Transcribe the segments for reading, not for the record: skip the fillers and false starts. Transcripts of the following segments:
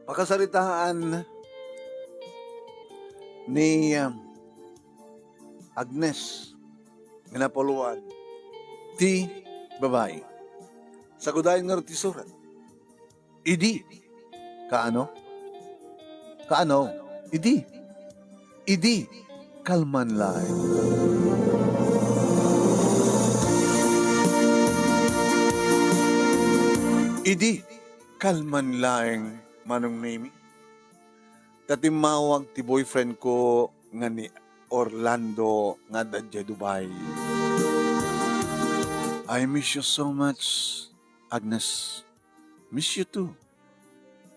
Pakasaritaan ni Agnes Minapoluan ti babae. Sagudayan nga ti surat. Idi. Kaano? Kaano? Idi. Idi. Kalman lang. Idi. Kalman lang manong name. Tatimawag ti boyfriend ko nga ni Orlando nga dadya Dubai. I miss you so much, Agnes. Miss you too.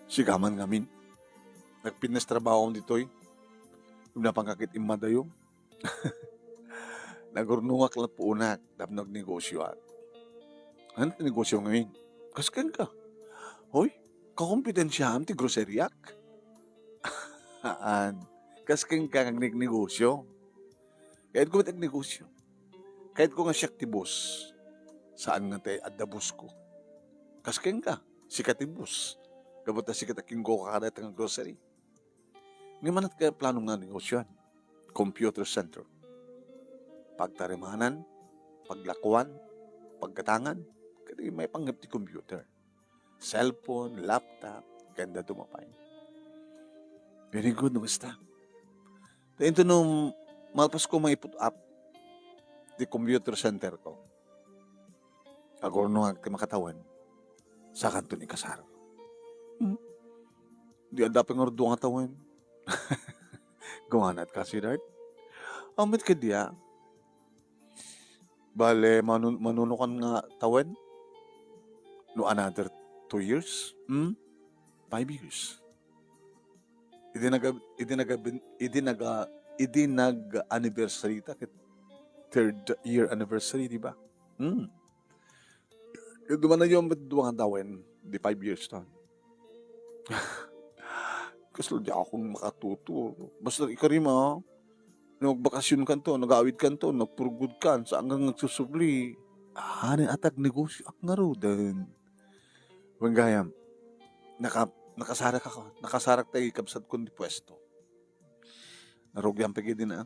Sigaman ngamin. Nagpinas trabaho dito eh. Yung napangkakit imadayo. Nagurnungak lang po unak. Dapnog negosyo at. Ano ti negosyo ngayon? Kaskan ka. Hoy, kakompetensyahan ti groceryak. Haan. Kaskan ka ng negosyo. Kahit ko matag negosyo. Kahit ko nga siyak ti boss. Saan nga tayo adabos ko? Kasken ka, sikat ti boss. Kabot na sikat aking go kakadat ng grocery. Ngayon manat kaya plano nga negosyon. Computer center. Pagtarimanan, paglakuan, pagkatangan, kaya may panggap ti computer. Cellphone, laptop, ganda dumapay. Very good, no basta. Dahil ito nung malpas ko maiput up di computer center ko. Ako nung agti makatawan, sa kanto ni Kasar. Di adapin nga rin nga tawan. Gumanat ka si Dart. Amit ka diya. Bale, manunukan nga tawan. No another 2 years? 5 years. Idi nag-anniversary ta. 3rd year anniversary, di ba? Duman na yung duwang tawin, di 5 years ta. Kasi di akong makatuto. Basta ikarima, nagbakasyon ka to, nag-awid ka to, nagpurugod ka, saan kang nagsusubli. Hanin atag negosyo, ak nga ro din. Wanggayam, nakasarak tayo kabsat kundi pwesto. Narugyang pagi din na.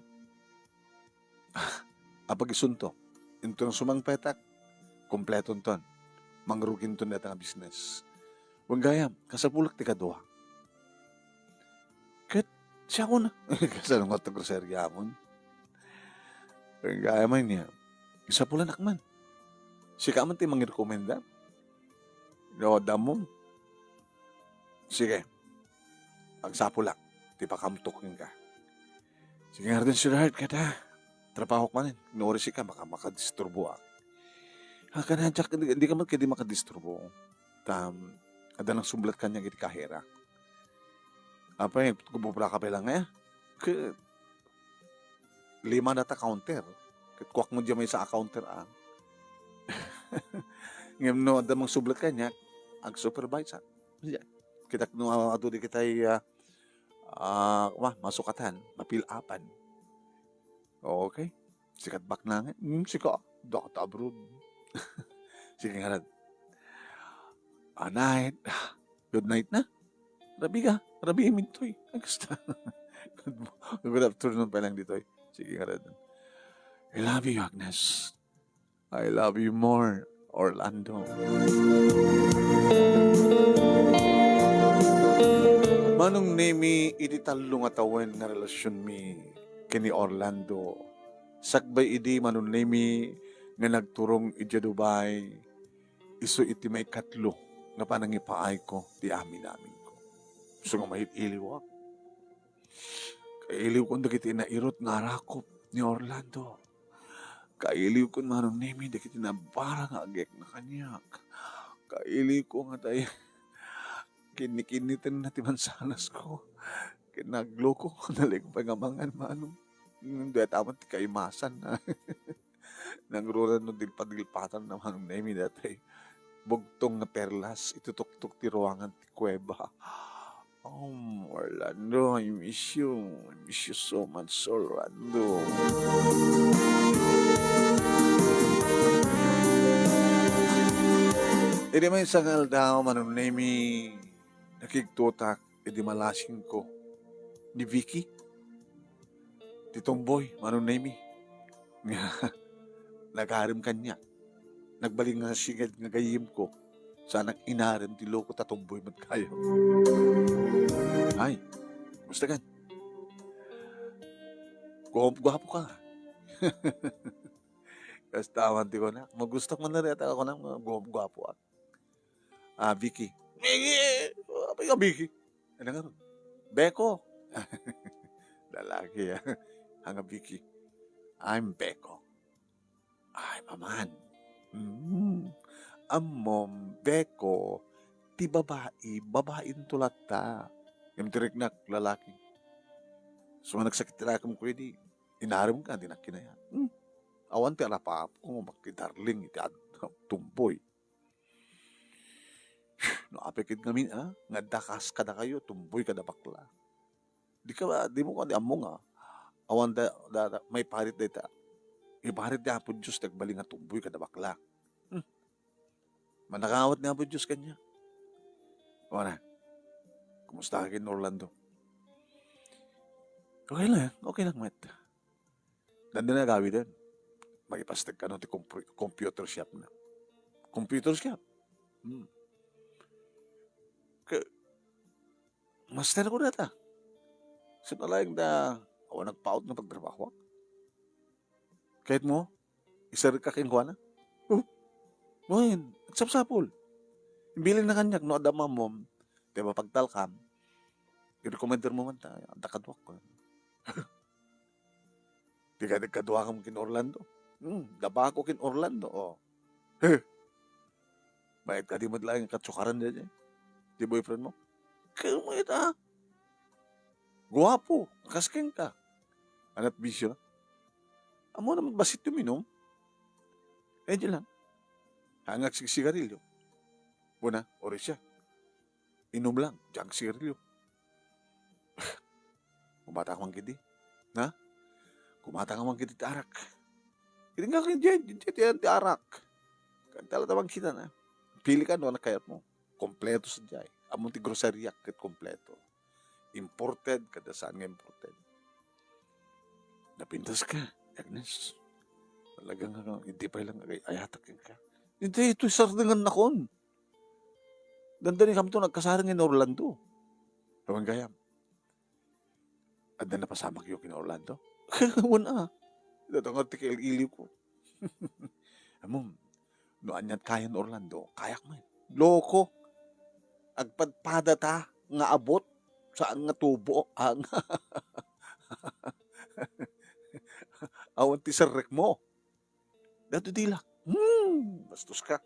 Apag isunto, ito ng sumang petak, kompleto ton. Mangrugin ton na business. Wanggayam, kasapulak ti kadwa. Kat siya ko na. Kasi nung ito grocerya mo. Wanggayam ay niya. Isa pula nakman. Si ka man ti mangirekomenda. Gawada mo. Sige. Pagsapulak. Ti pakamtukin ka. Sige nga rin si Rard kada. Trabaho ka man. Inuori si ka. Baka makadisturbo ako. Kanadyak, hindi ka man kaya di makadisturbo. Ada nang sublat kanya giti kahera. Apa yung kububra ka pala nga. 5 na ta counter. Kuwak mo dyan may sa counter Ngayon no, ada mang sublat kanya. Ang supervisor. Kita no, ato di kita'y masukatan. Mapilapan. Okay. Sikat bak na nga. Sika. Dakat abroad. Sige nga rin. Night. Good night na. Rabi ka. Rabi imintoy. Gusto. Good afternoon pa lang dito. Sige nga rin. I love you, Agnes. I love you more, Orlando. Manong nemi iti talo nga tawen nga relasyon mi kini Orlando. Sakbay idi manong nemi nga nagturong iti Dubai, iso iti may katlo nga panangipaay ko ti amin namin ko. So nga mahit-iliw ako. Kailiw ko dagiti nairot nga arakop ni Orlando. Kailiw ko manong nemi dagiti na parang agek na kanyak. Kailiw ko nga tayo kinikinitin na ti mansanas ko. Kinaglo ko nalig pangamangan manong. Hindi taman ti kaimasan na. Nangruran no dilpadilpatan naman ng nemi datay. Bugtong na perlas, itutok-tok ti ruangan ti kuweba. Orlando, I miss you. I miss you so much, Orlando. Hindi may sangal daw manong nemi nakigtutak di malasing ko ni Vicky, ti Tomboy, manunay mi. Nga, nagharim kanya. Nagbaling nga sigad nga gayim ko. Sanang inarim ti loko ta Tomboy magkayo. Ay, gusto kan? Gwapo ka. Kastawan ti ko na. Magustok man na rin ako na gwapo. Vicky. Apa yung Vicky? Ano nga ron? Beko. Lalaki Hanga Vicky. I'm Beko. I'm a man. Amom, Beko, ti babain tulat ta. Yung tiriknak, lalaki. So, nagsakit tira kong ko, di, inarim ka, di na kinaya. Awan ti alapap ko, makti darling, iti tumboy. No, apikid ngamin, nga dakas ka na kayo, tumboy ka na bakla. Di mo ka, di amo nga. Awan may parit na ita. Iparit niya po Diyos, nagbaling nga tumboy ka na bakla. Manakawat niya po Diyos kanya. Wana, kumusta ka kin Orlando? Okay lang, Matt. Nandun na gawi din. Magipastag ka ti computer shop na. Computer shop? Master ko na ta. Sinalayang nagpaut na pagtrabaho. Kahit mo, isar ka kinuha na. Ngayon, nagsapsapol. Bilin na kanyak, no, adama mo, diba pagtalkam, i-recommender mo man tayo, ang takadwak ko. Di ka nagkadwa ka mo kin Orlando. Daba ko kin Orlando, Bakit ka di mo lang katsukaran dyan, di boyfriend mo? Kaya mo ito, guwapo, kasking ka. Anat bisyo na. Amo naman basit tuminom. Diyan lang. Hangak sigarilyo. Una, oras siya. Inom lang, diyang sigarilyo. Kumata ka mang gidi. Na? Kumata ka mang gidi ti arak. Hindi nga kayo dyan, ti arak. Kantala tamang kita na. Pili ka no, nakayat mo. Kompleto sa dyan. Among ti grocery kat kompleto. Imported, kada saan nga imported. Napintas ka, Agnes. Talagang hindi pa lang ayatakin ka. Hindi, ito sardangan na kon. Dandanin kami ito, nagkasarang in Orlando. Tawang gayam. At na napasama kayo kin Orlando? Wala. Ito ang artikel iliw ko. Amom, noan yan kaya in Orlando, kayak man. Loko. Agpadpada ta, nga abot, saan nga tubo, awan ti sarrek mo. Dato dila. Bastos ka.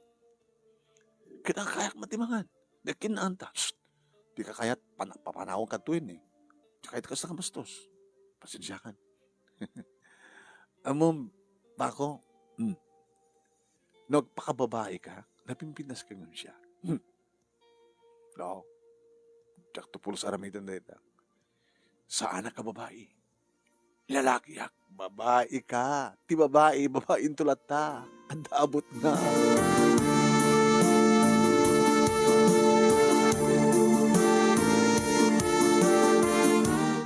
Kinakayak matimangan. Nagkinaanta. Di ka kayat papanawag ka tuwin Di kahit ka sa kabastos. Pasensyakan. Amom, bako, nagpakababae ka, napimpinas ka nga siya. No. Diyak to pulos aramitan na ito. Saan ka babae? Lalaki yak. Babae ka. Ti babae tulat ta. Ang daabot na.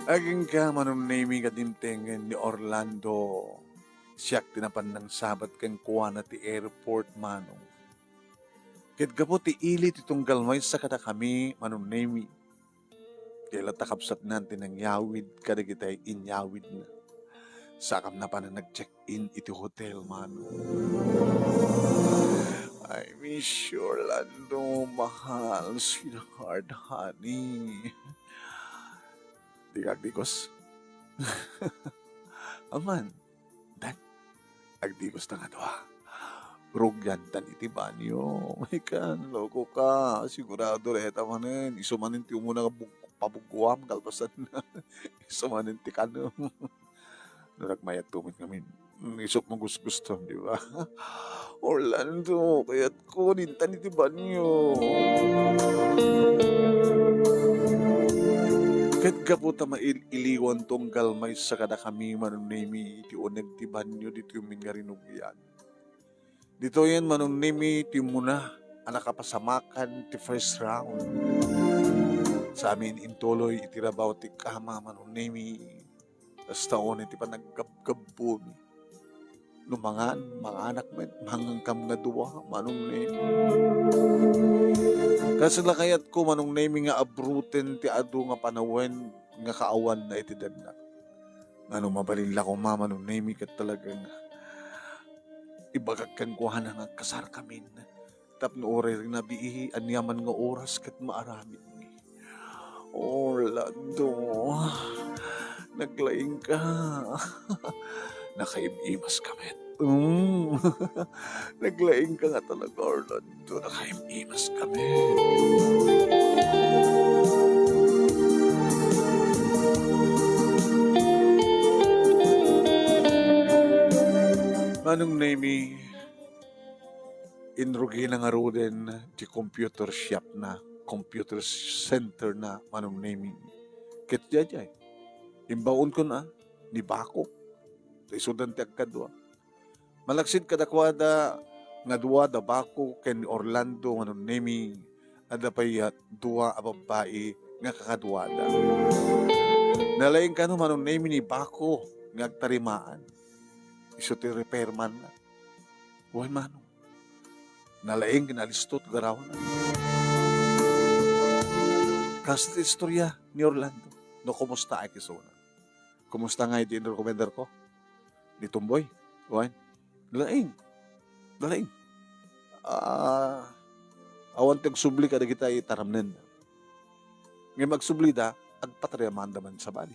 Aging ka manunaming kadimtengen ni Orlando. Siyak tinapan ng sabat kang kuha na ti airport manong. Kit gapo ti ilit itong galmay sa kata kami manunami. Kaya takapsat natin ng yawid kada kita'y inyawid na. Sakam na pa na nag-check-in iti hotel manong. I miss you, Orlando, mahal, sweetheart, honey. Di agdikos. Aman, dan, agdikos na nga to Rugyan tan iti banyo. May kan, loko ka. Sigurado reta manin. Isumanin ti umuna ka pabuguam, kalpasan na. Isumanin ti kano. Naragmayat tumit kami. Isok mo gusto, di ba? Orlando, kaya't ko, nintan iti banyo. Kat gaputa mailiwan tong galmay sa kada kami manunimi iti uneg ti banyo dito yung mingarinugyan. Dito yan manunimi ti muna anak kapasamakan ti first round. sa amin intuloy itirabaw ti kama manong nemi. Tas taon iti pa naggabgabbo mi. Lumangan, mga anak men, mangang kam nga duwa, manong nemi. Kasala kayat ko manong nemi nga abruten ti adu nga panawen nga kaawan na iti dadna. Ano mabalila ko mama nung nemi kat talagang ibagag kan kuha na nga kasar kamin. Tapno oray rin nabihi anyaman nga oras kat maaramid mi. Orlando, naglaing ka. Nakaimimas kami. Naglaing ka nga talaga, Orlando. Nakaimimas kami. Manong nemi, inrugi na nga ro din di computer shop na, computer center na manong nemi. Kit jajay, imbaon ko na, ni Bako, isudan ti agkadwa. Malaksid kadakwada, nga duwa da Bako, ken Orlando, manong nemi, ada pa'y duwa a babae, nga kakadwada. Nalaing ka no manong nemi ni Bako, nga agtarimaan. Iso ti repairman na. Buhay manong. Nalaing kinalistot garaw na. Kasi ti istorya ni Orlando. No, kumusta ay kisuna? Kumusta nga iti recommender ko? Ni Tumboy. Buhay. Nalaing. Nalaing. Awan tiyag subli ka na kita itaramnen. Ngayon magsubli da, agpatriyaman naman sa bali.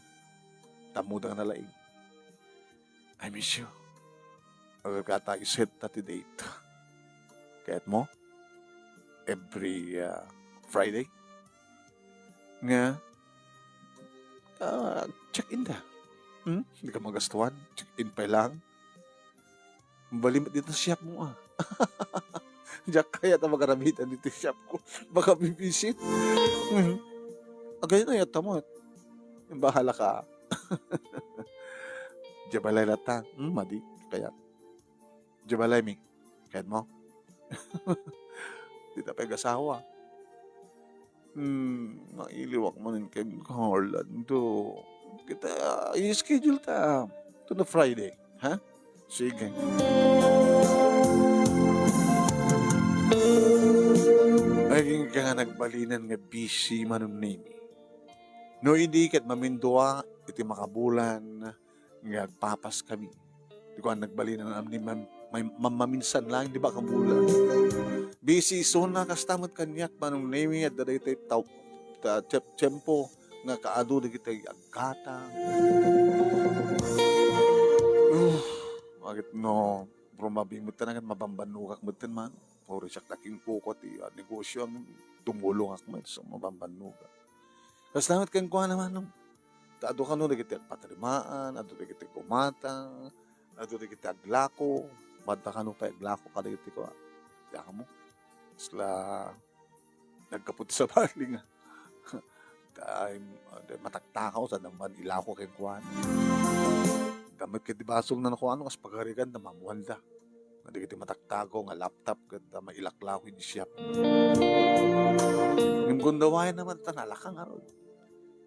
Tamuda nga nalaing. I miss you. Agkata iset na ti date. Kaya't mo, every Friday, nga, check-in da. Hindi ka magastuhan. Check-in pa lang. Balimit dito sa shop mo Diyak kaya na magaramitan dito sa shop ko. Baka bibisit. Ganyan na yata mo. Bahala ka. Jabalay lata. Madi. Kaya. Jabalay mi. Kahit mo. Di na pag-asawa. Mailiwak mo rin kay Orlando. Kita, i-schedule ta. Ito na Friday. Ha? Sige. Naging ka nga nagbalinan nga busy manong name. No, hindi kat mamindua, iti makabulan, nga papas kami. Di ko nagbalinan ni maminsan lang, di ba kabulan. Busy, so nakastamot kanyak, manong name, at daday tayo tiyempo, nga kaado na kita agkata. Bakit no, brumabing mo talaga, mabambanukak mo din man. Puro siya taking kukot, negosyo ang tumulong ako man, so mabambanukak. Kasi naman kang kuha naman nung, taado ka no, nagiti agpatrimaan, ado nagiti kumata, ado nagiti aglako, mada ka no pa aglako ka nagiti ko, kaya mo, sila, nagkapot sa bali nga, mataktakaw sa naman ilako kay kuha. Damit ka di basong na nakuha ano, kas pagarigan na mamuhanda. Nagiti mataktago nga laptop ganda mailaklako di siya. Yung gundawayan naman tanalakang araw.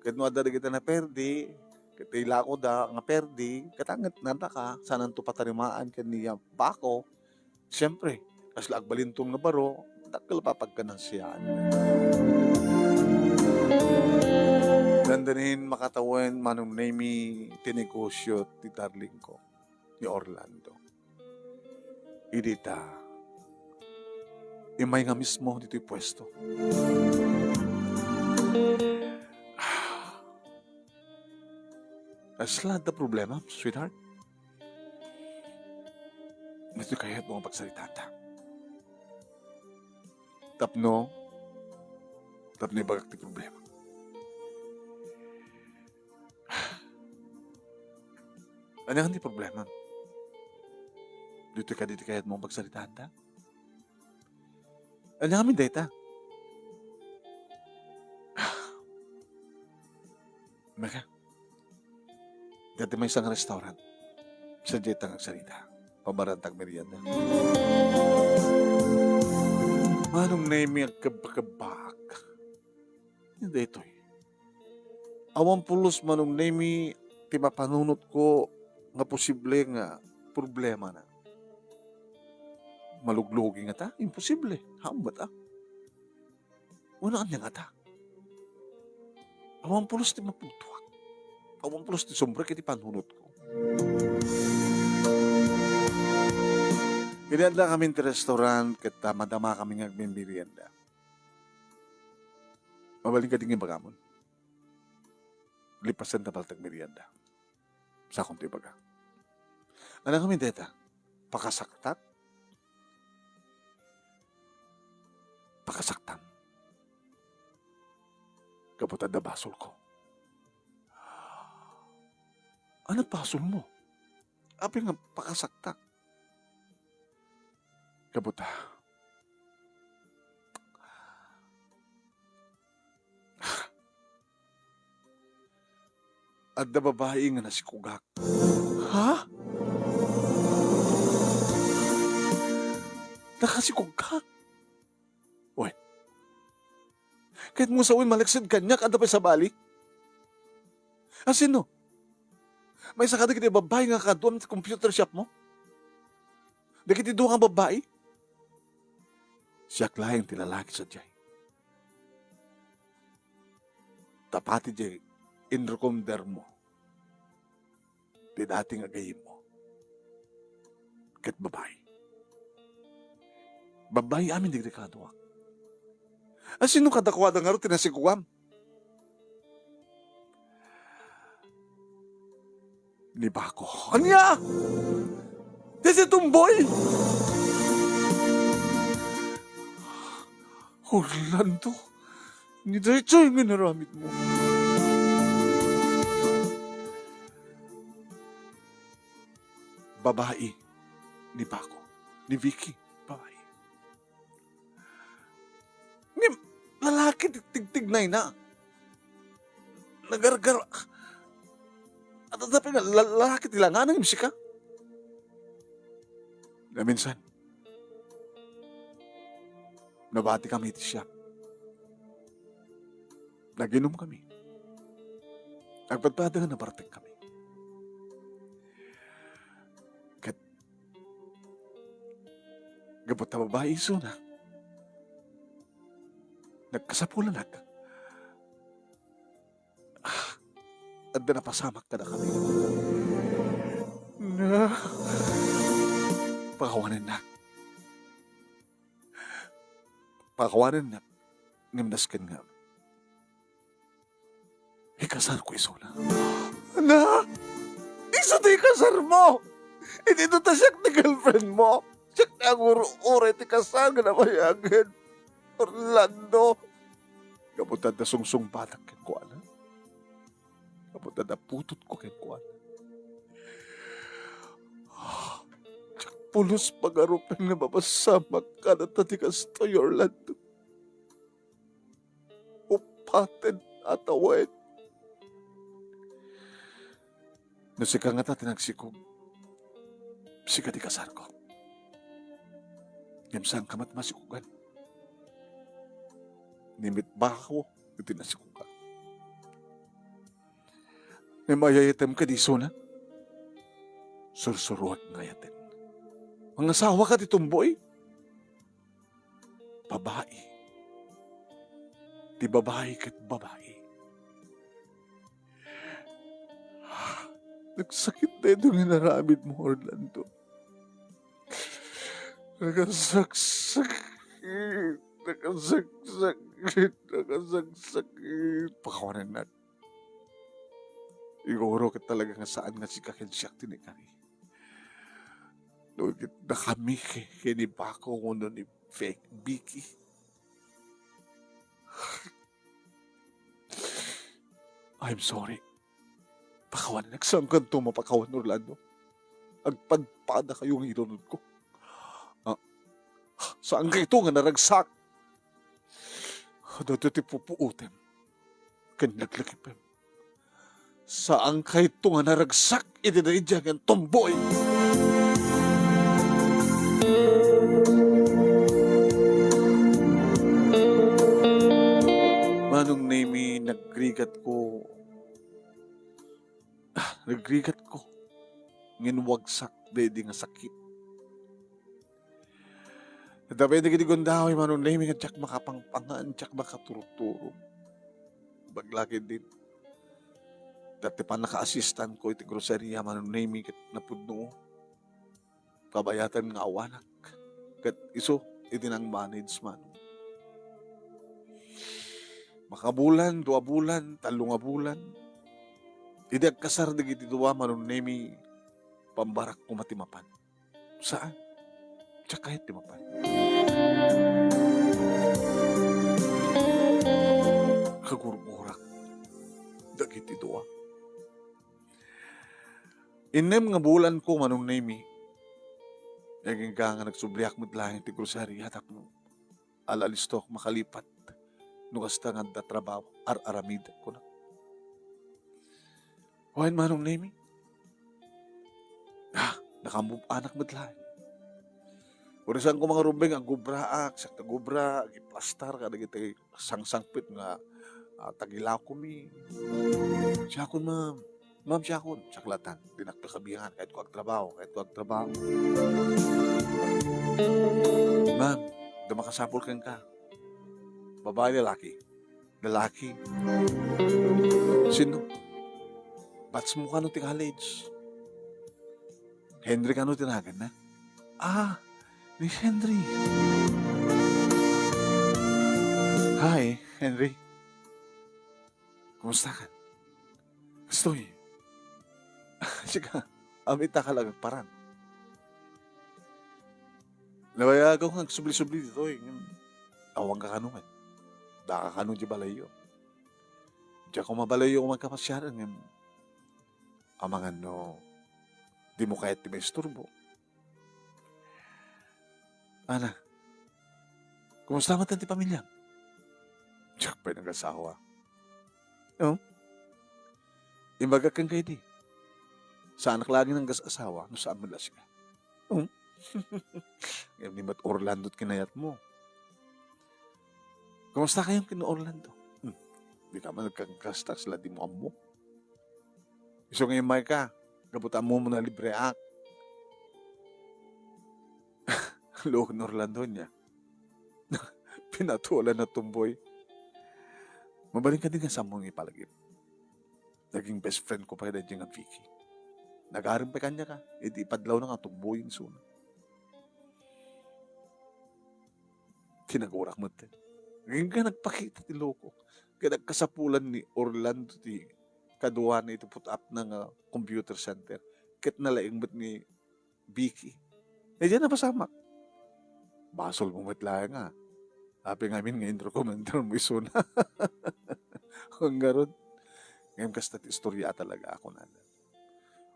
Kahit mo ada kita na perdi, kahit ilako da nga perdi, katangat nanda ka, sanang to patarimaan kaniya Bako. Siyempre, kas laagbalintong na baro, takal papagka ng siyaan. Dandanin makatawan manong name tinegosyo ti darling ko, ni Orlando. Idita, imay nga mismo dito'y pwesto. Asla da problema, sweetheart. Dito kaya't mga pagsalita. Tapno ibagak ti problema. Ano nga di problema? Dito kaya't mga pagsalita ta? Ano nga min data? Maka, dati may isang restaurant. Sa jetang agsalita. Pamarantag merienda. Manong name yung kabakabak. Hindi ito eh. Awan pulos manong nemi ti mapanunot ko nga posible nga problema na. Maluglugi nga ta? Imposible. Hamba ta? Unaan niya nga ta. Awan pulos ti maputuak. Awan pulos ti sombra kiti panunot ko. Kaya lang kami ti restaurant kat madama kami nga agmimerienda. Mabaling ka dingin bagamon. Lipasan na baltag merienda. Sa akong ti baga. Ano kami deta? Pakasaktak? Pakasaktan. Kapatid na basol ko. Ano basol mo? Abi nga pakasaktak. Kabuta. At na babae nga nasikugak. Ha? Nakasikugak? Uy. Kahit mo sawin malaksid kanyak, anda pa sa bali? Sino? May sakada kiti babae nga kaduam sa computer shop mo? Dagiti doon nga babae? Siya klayang tilalaki sa jay. Tapati jay, inrekomder mo. Di dating agayim mo. Kat babae. Babae amin di kaduak. Sino kadakwada nga ro tinasikuam? Ni Bako. Anya! Desi tumboy! Orlando, ni diretso yung ginaramit mo. Babae ni Bako, ni Vicky, babae. Ni lalaki tigtignay na. Nagargar. At dapat nga, lalaki tilangan ng imsika. Na minsan, nabati kami iti siya. Naginom kami. Nagpadpada nga nabartek kami. Kat, gabot na babae iso na. Nagkasapulan nag. At na napasamak ka na kami. Na, pakawanan na. Pakawanan na. Nimnaskan nga. Ikasar ko iso na. Na! Iso na ikasar mo! Hindi ito ta siyak ni girlfriend mo. Siyak na ang uro-uro iti kasar nga na mayagan. Orlando. Kaputan na sungsung batak ken ko alam. Kaputan na putot ko ken ko alam. Pulos pag-arupan na mapasamak ka na tatikas to'y Orlando. Upaten at awet. Nasika nga ta tinagsikog. Sika di kasar ko. Yamsang kamat masikugan. Nimit ba ako iti nasikugan. Namayayatem ka di suna. Sursuruat ngayatin. Mga asawa ka ti tumboy. Babae. Ti babae kat babae. Nagsakit na itong inaramid mo, Orlando. Nagasaksakit. Nagasaksakit. Nagasaksakit. Pakawanan na. Iguro ka talaga nga saan nga si Kakensyak tinikari. Nugit na kami kini Bako kuno ni fake Vicky. I'm sorry. Pakawan, nagsangkan to mapakawan, Orlando. Agpadpada kayong irunod ko. Saan ka ito nga naragsak? Dito ti pupuutem. Kanaglakipem. Saan ka ito nga naragsak? Idinaidya ng tomboy. Manong name nagrigat ko Nagrigat ko. Nginwagsak. Dede nga sakit. Nadapay na gitigundaw. Manong name nga tsak makapangpangan. Tsak makaturuturo. Baglaki din. Dati pa naka-assistant ko iti groceria. Manong name nga napudno. Kabayatan nga awanak. Kat iso. Iti nang management. Makabulan, 2 bulan, 3 bulan. Idi agkasar digiti duwa manong nemi pambarak ko matimapan. Saan? Tsaka kahit timapan. Kagurgurak. Dagiti duwa. Inem nga bulan ko manong nemi. Naging ka nga nagsubliak mo't langit ti grocery. Hatak mo. Alalistok makalipat. Nukas ta nga da trabaho. Ar-aramid ko na. Huwain manong nemi. Nakamove anak madlain. Urisan ko mga rubeng ang gubraak, sakta gubra, giplastar, kada kita sang-sangpit nga tagilaw ko mi. Siya kon ma'am. Ma'am siya kon. Saklatan. Dinakpakabihan. Kahit ko agtrabaho. Ma'am, damakasapol kang ka. Babae, lalaki. Lalaki. Sino? Bats mo ka no ti college. Henry ka no tinagan na? Ni Henry. Hi, Henry. Kumusta ka? Estoy. Sige, amita ka lang parang. Nawayagaw kang subli-subli dito eh. Awang ka kanungan. Daka kanong di balayo. Diya ko mabalayo kung magkapasyaran. Amangan no, di mo kahit di may isturbo. Ana, kumusta naman ti pamilya? Diyak pa yung nag-asawa. No? Imbaga kang kayo di. Sa anak lagi ng asawa, no saan malas ka? Ngayon ni Mat Orlando kinayat mo. Kumusta kayong kina Orlando? Di ka man nagkagkasta sila di mo amo. Iso ngayon may ka, kabutan mo na libre ak. Look na Orlando niya. Pinatulan na tumboy. Mabaling ka din nga sa mong ipalagip. Naging best friend ko pa rin dyan ang Vicky. Nag-aarim pa kanya ka. Hindi ipadlaw na nga tumboyin suna. Tinagurak mo din. Ngayon ka nagpakita ti loko. Kaya nagkasapulan ni Orlando ti kaduwa na ito put up ng computer center. Kit nalaing mo't ni Vicky. Diyan na pasamak. Basol mo matla nga. Happy nga min ngayon recommender mo iso na. Kung garon. Ngayon kasta ti istorya talaga ako na.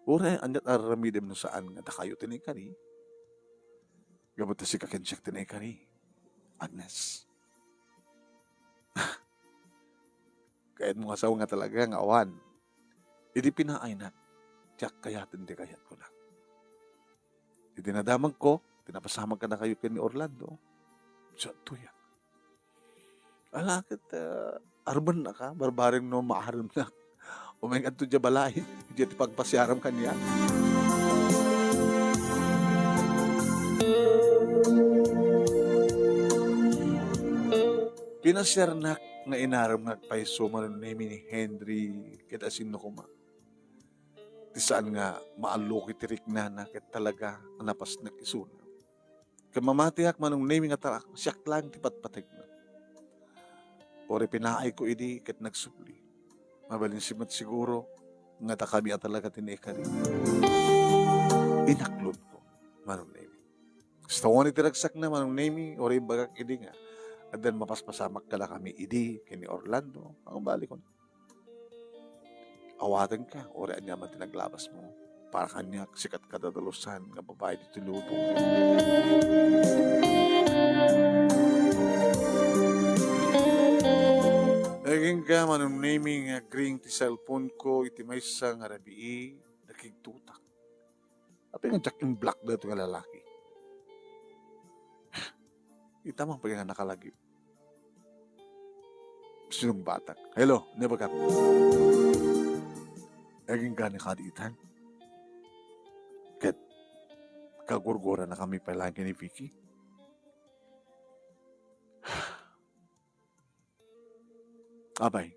Ura, anyat aramidem no saan nga takayo tinay ka ni. Gabot na si kakencheck tinay ka ni. Agnes. Kahit mga sawa nga talaga nga awan. Idi pinaay na. Tiyak kayatin di kayat ko lang. Idi nadamag ko. Pinapasamag ka na kayo ni Orlando. Diyan tuya. Alakit, arban na ka. Barbaring no maaram na. Umengad to dya balay. Diyan pagpasyaram ka niya. Pinasyarnak nga inaram nga paiso manunimi ni Henry kita sino kuma. Ti saan nga maalok itirik na ket talaga napas nag-isuna. Kamamatiak manong nami nga tarak, siyak lang tipat-patig na. Ore pinaay ko idi ket nagsubli. Mabalin simat siguro nga takami talaga tinekari. Inaklod ko manong nami. Gusto ko ni tiragsak na manong nami ore bagak idi nga. At then mapaspasamak ka lang kami idi kini Orlando. Ang balik ko na. Awatan ka, ore anya man tinaglabas mo. Para kanya sikat kadadalusan nga babae dito luto. Naging ka manong naming agring ti cellphone ko iti may sa nga rabii nakigtutak. Api nga jack in black dato nga lalaki. Itamang pag nga nakalagip. Sinong batak. Hello, never ka. naging gani kaditan. Ket kagurgura na kami palagi ni Vicky. Abay,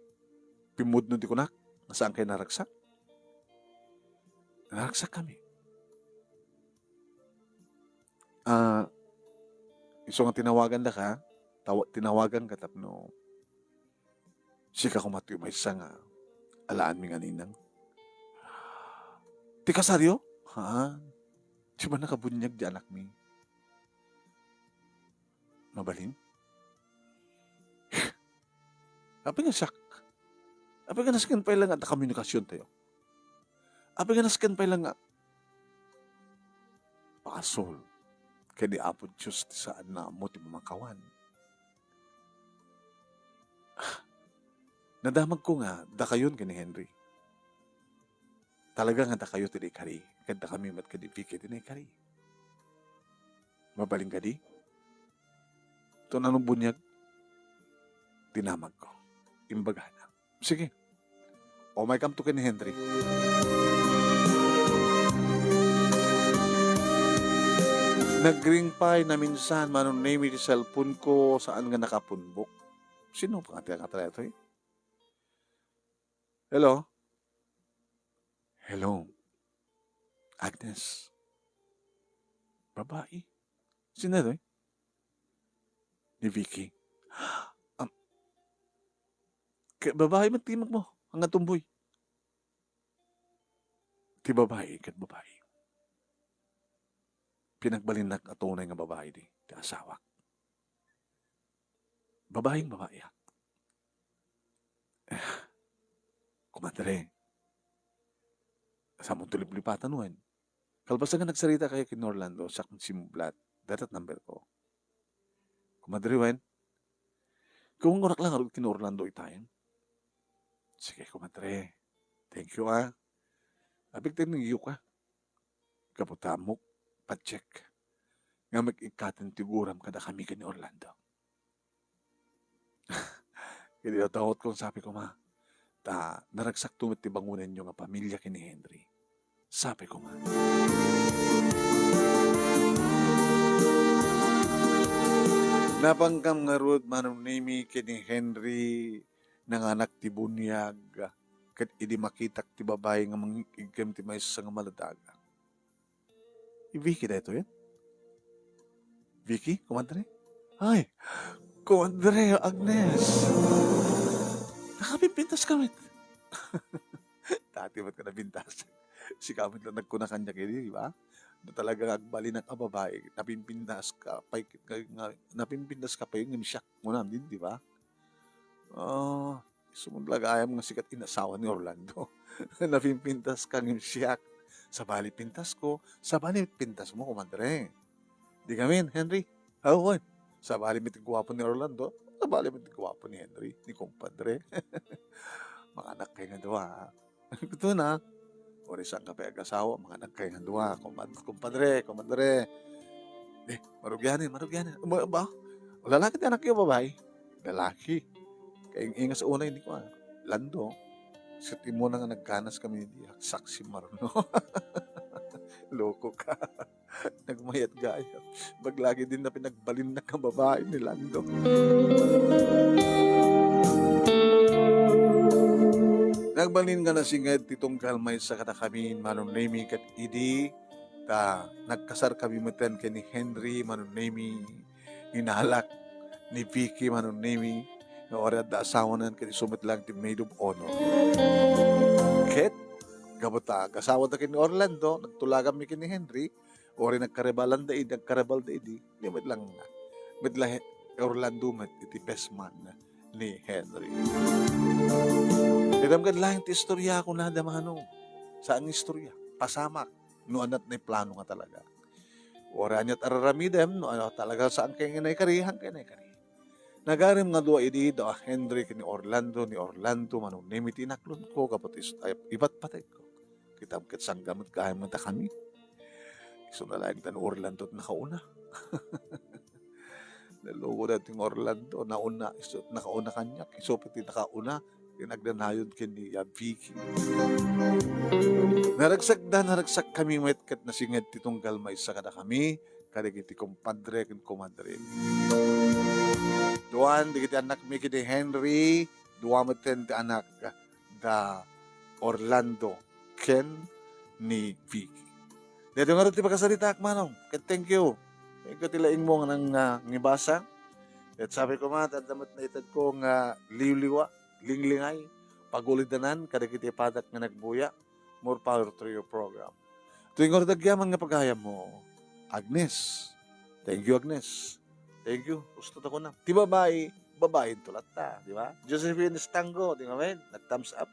pimudno di ko na, nasaan kayo naragsak? Naragsak kami. Iso nga tinawagan na ka, tinawagan ka tapno, sika kumatiyo may isa nga, alaan mi nga ninang. Ti kasaryo? Ha? Di ba nakabunyag di anak mi? Mabalin? Apa nga sak? Apa nga nasken pa lang nga komunikasyon tayo? Apa nga nasken pa lang nga pasol kaya di apod Diyos ti saan na mo ti mamakawan. Nadamag ko nga, da kayon ka ni Henry. Talaga nga da kayo ti di kari, kada kami mat ka di Vicky ti di kari. Mabaling ka di? Ito na nung bunyag, tinamag ko. Imbaga na. Sige. O may kamto ka ni Henry. Nag-ring pa na minsan manong name yung cellphone ko saan nga nakapunbok. Sino pa nga tiyakatala ito eh? Hello? Hello? Agnes? Babae? Sino ito eh? Ni Vicky. Babae magtimag mo. Hanggang tumboy. Ti babae, kat babae. Pinagbalin na katunay nga babae di asawa. Babaeng babae. Kumadre. Sa mong tulip-lipatan nuan. Kalbasa nga nagsarita kayo kin Orlando sa kong simblat. Datat number ko. Kumadre wen. Kung orak lang arod kin Orlando itayan. Sige kumadre. Thank you Abig tayo nang ka. Kaputamok. Pa-check. Nga mag-ikatan tiguram kada kami ka ni Orlando. Hindi na tawot kong sabi ko naragsak tumit ti bangunan nyo nga pamilya kini Henry. Sabi ko Napangkam nga rod manong nimi kini Henry nanganak ti bunyag kat idi makitak ti babae nga mangigam ti may nga maladaga. Vicky na ito yan? Vicky? Kumadre? Ay! Kumadre, Agnes! Nakapipintas kami. Dati ba't ka nabintas? Si kamit lang nagkuna kanya kayo, di ba? Na talaga agbali ng babae. Napimpintas ka pa yung siyak mo namin, di ba? Sumundlagayam nga sikat inasawa ni Orlando. Napimpintas ka ng siyak. Sa bali pintas ko, sa bali pintas mo, kumadre. Di kami, Henry. Awan. Sa bali mitigwapo ni Orlando, sa bali mitigwapo ni Henry, ni kumpadre. Mga anak kayo nga duwa. Ito na. O isang kape ag-asawa, mga anak kayo nga duwa. Kumpadre. Marugyanin. Ba? Lalaki ti anak kayo, babae? Lalaki. Kaya ingas sa una, hindi ko Lando. Sa timo na nga nagkanas kami, saksi marno. Loko ka. Nagmayat gaya. Baglagi din na pinagbalin na ka babae ni Lando. Nagbalin nga na singad titong kalmay sa katakamin, manong nami kat idi, nagkasar kami matan kay ni Henry, manong nami, inalak ni Vicky, manong nami, na orad da asawanan kati sumit lang ti maid of honor. Ket, gabata, kasawa da kini Orlando, nagtulagan mi kini Henry, ori nagkarebal da idi, limit lang na. Midla Orlando mat iti best man ni Henry. Idamgad lang ti istorya ko na damano. Saan istorya? Pasamak. No anat na plano nga talaga. Ora niya't araramidem, no ano talaga saan kayo nga naikari, hangkay naikari. Nagarim nga doa idi da Henry ni Orlando, manong nemiti naklon ko, kapatis ibat patay ko. Kitamkit sang gamot kahit mata kami. So nalaing tan Orlando at nakauna. Nalugo natin Orlando, nakauna kanya, isopit nakauna, Nagdanayod kini Vicky. Naragsak kami ket na singed titunggal may sa kada kami, kadagiti kumpadre ken kumadre. Duan, digiti anak mi kiti Henry, duwa mo ten ti anak da Orlando, Ken ni Vicky. Dito nga rin ti pagkasalita, Manong. Thank you. Thank you tilaing mo ng ngibasa. At sabi ko nga, tadamat na itad ko nga liwliwa, linglingay, pagulidanan, kadagiti padat nga nagbuya, more power to your program. Tuwing nga dagyaman nga paghayam mo, Agnes. Thank you, Agnes. Thank you. Gusto ko na. Di babae, babae tulat ta. Di ba? Josephine Stango, di ba, nag-thumbs up.